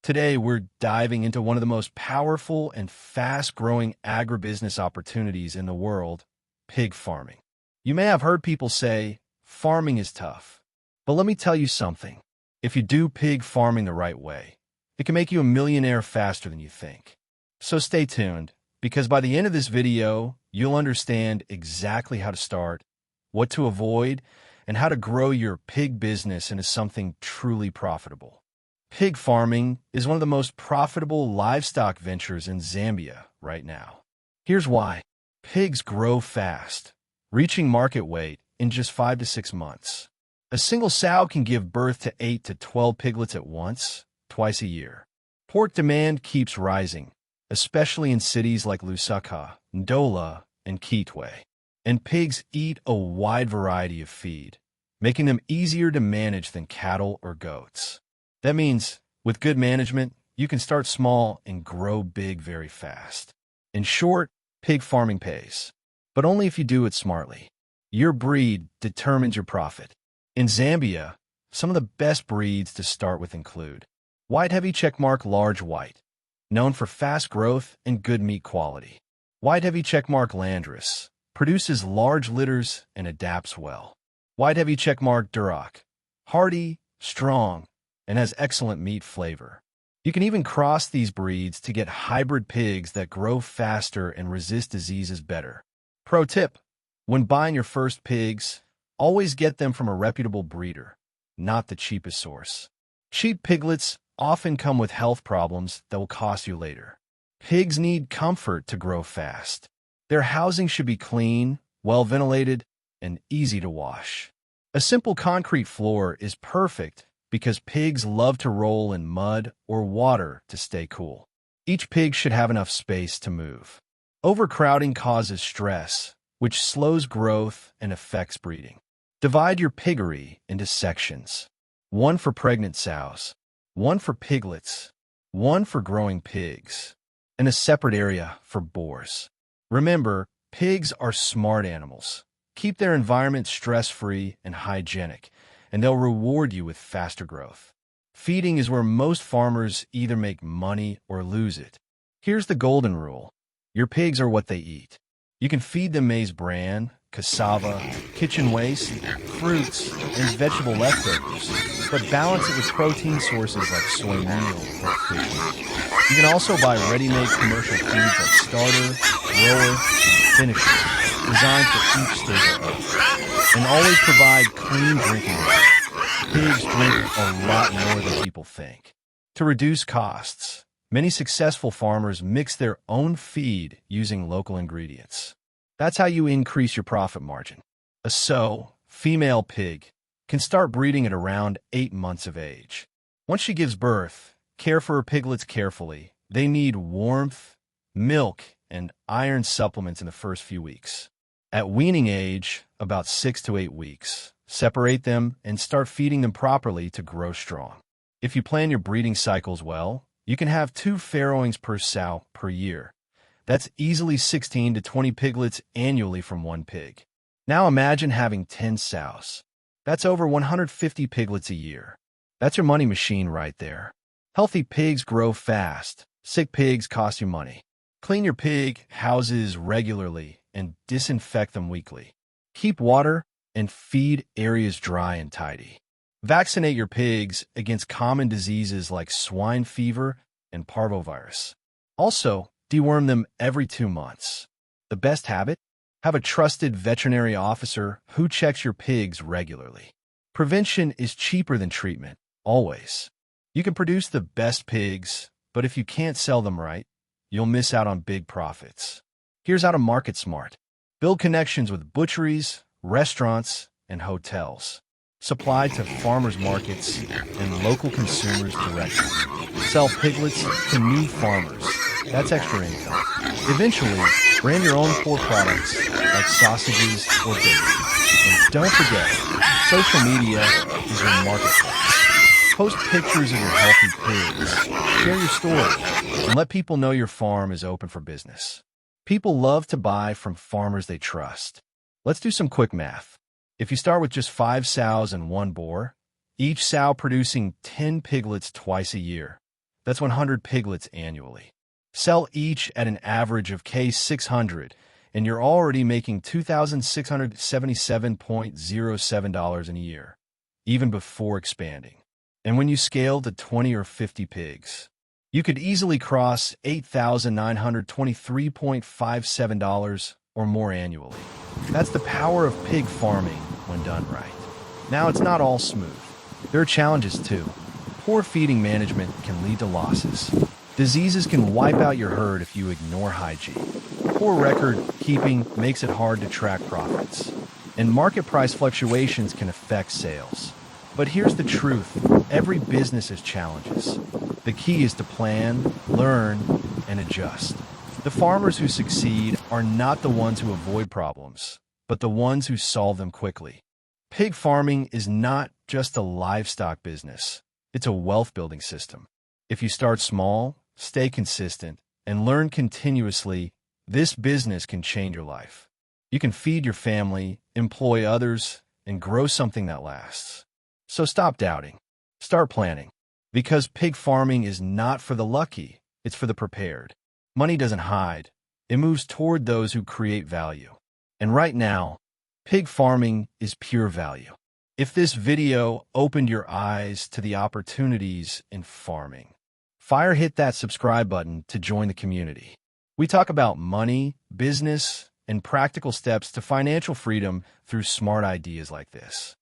Today, we're diving into one of the most powerful and fast-growing agribusiness opportunities in the world, pig farming. You may have heard people say, farming is tough. But let me tell you something. If you do pig farming the right way, it can make you a millionaire faster than you think. So stay tuned, because by the end of this video, you'll understand exactly how to start, what to avoid, and how to grow your pig business into something truly profitable. Pig farming is one of the most profitable livestock ventures in Zambia right now. Here's why. Pigs grow fast, reaching market weight in just 5 to 6 months. A single sow can give birth to 8 to 12 piglets at once, twice a year. Pork demand keeps rising, especially in cities like Lusaka, Ndola, and Kitwe. And pigs eat a wide variety of feed, making them easier to manage than cattle or goats. That means, with good management, you can start small and grow big very fast. In short, pig farming pays, but only if you do it smartly. Your breed determines your profit. In Zambia, some of the best breeds to start with include White Heavy Checkmark Large White, known for fast growth and good meat quality. White Heavy Checkmark Landrace produces large litters and adapts well. White Heavy Checkmark Duroc, hardy, strong, and has excellent meat flavor. You can even cross these breeds to get hybrid pigs that grow faster and resist diseases better. Pro tip: when buying your first pigs, always get them from a reputable breeder, not the cheapest source. Cheap piglets often come with health problems that will cost you later. Pigs need comfort to grow fast. Their housing should be clean, well-ventilated, and easy to wash. A simple concrete floor is perfect because pigs love to roll in mud or water to stay cool. Each pig should have enough space to move. Overcrowding causes stress, which slows growth and affects breeding. Divide your piggery into sections. One for pregnant sows, one for piglets, one for growing pigs, and a separate area for boars. Remember, pigs are smart animals. Keep their environment stress-free and hygienic, and they'll reward you with faster growth. Feeding is where most farmers either make money or lose it. Here's the golden rule. Your pigs are what they eat. You can feed them maize bran, cassava, kitchen waste, fruits, and vegetable leftovers, but balance it with protein sources like soy meal or fish. You can also buy ready-made commercial feeds like starter, grower, and finisher, designed for each stage of growth. And always provide clean drinking water. Pigs drink a lot more than people think. To reduce costs, many successful farmers mix their own feed using local ingredients. That's how you increase your profit margin. A sow, female pig, can start breeding at around 8 months of age. Once she gives birth, care for her piglets carefully. They need warmth, milk, and iron supplements in the first few weeks. At weaning age, about 6 to 8 weeks, separate them and start feeding them properly to grow strong. If you plan your breeding cycles well, you can have 2 farrowings per sow per year. That's easily 16 to 20 piglets annually from one pig. Now imagine having 10 sows. That's over 150 piglets a year. That's your money machine right there. Healthy pigs grow fast. Sick pigs cost you money. Clean your pig houses regularly and disinfect them weekly. Keep water and feed areas dry and tidy. Vaccinate your pigs against common diseases like swine fever and parvovirus. Also, deworm them every 2 months. The best habit? Have a trusted veterinary officer who checks your pigs regularly. Prevention is cheaper than treatment, always. You can produce the best pigs, but if you can't sell them right, you'll miss out on big profits. Here's how to market smart. Build connections with butcheries, restaurants, and hotels. Supply to farmers markets and local consumers directly. Sell piglets to new farmers. That's extra income. Eventually, brand your own core products like sausages or bacon. And don't forget, social media is your marketplace. Post pictures of your healthy pigs. Share your story and let people know your farm is open for business. People love to buy from farmers they trust. Let's do some quick math. If you start with just 5 sows and 1 boar, each sow producing 10 piglets twice a year, That's 100 piglets annually. Sell each at an average of K600, and you're already making $2,677.07 in a year, even before expanding. And when you scale to 20 or 50 pigs, you could easily cross $8,923.57 or more annually. That's the power of pig farming when done right. Now, it's not all smooth. There are challenges too. Poor feeding management can lead to losses. Diseases can wipe out your herd if you ignore hygiene. Poor record keeping makes it hard to track profits. And market price fluctuations can affect sales. But here's the truth. Every business has challenges. The key is to plan, learn, and adjust. The farmers who succeed are not the ones who avoid problems, but the ones who solve them quickly. Pig farming is not just a livestock business. It's a wealth-building system. If you start small, stay consistent, and learn continuously, this business can change your life. You can feed your family, employ others, and grow something that lasts. So stop doubting. Start planning. Because pig farming is not for the lucky, it's for the prepared. Money doesn't hide. It moves toward those who create value. And right now, pig farming is pure value. If this video opened your eyes to the opportunities in farming, hit that subscribe button to join the community. We talk about money, business, and practical steps to financial freedom through smart ideas like this.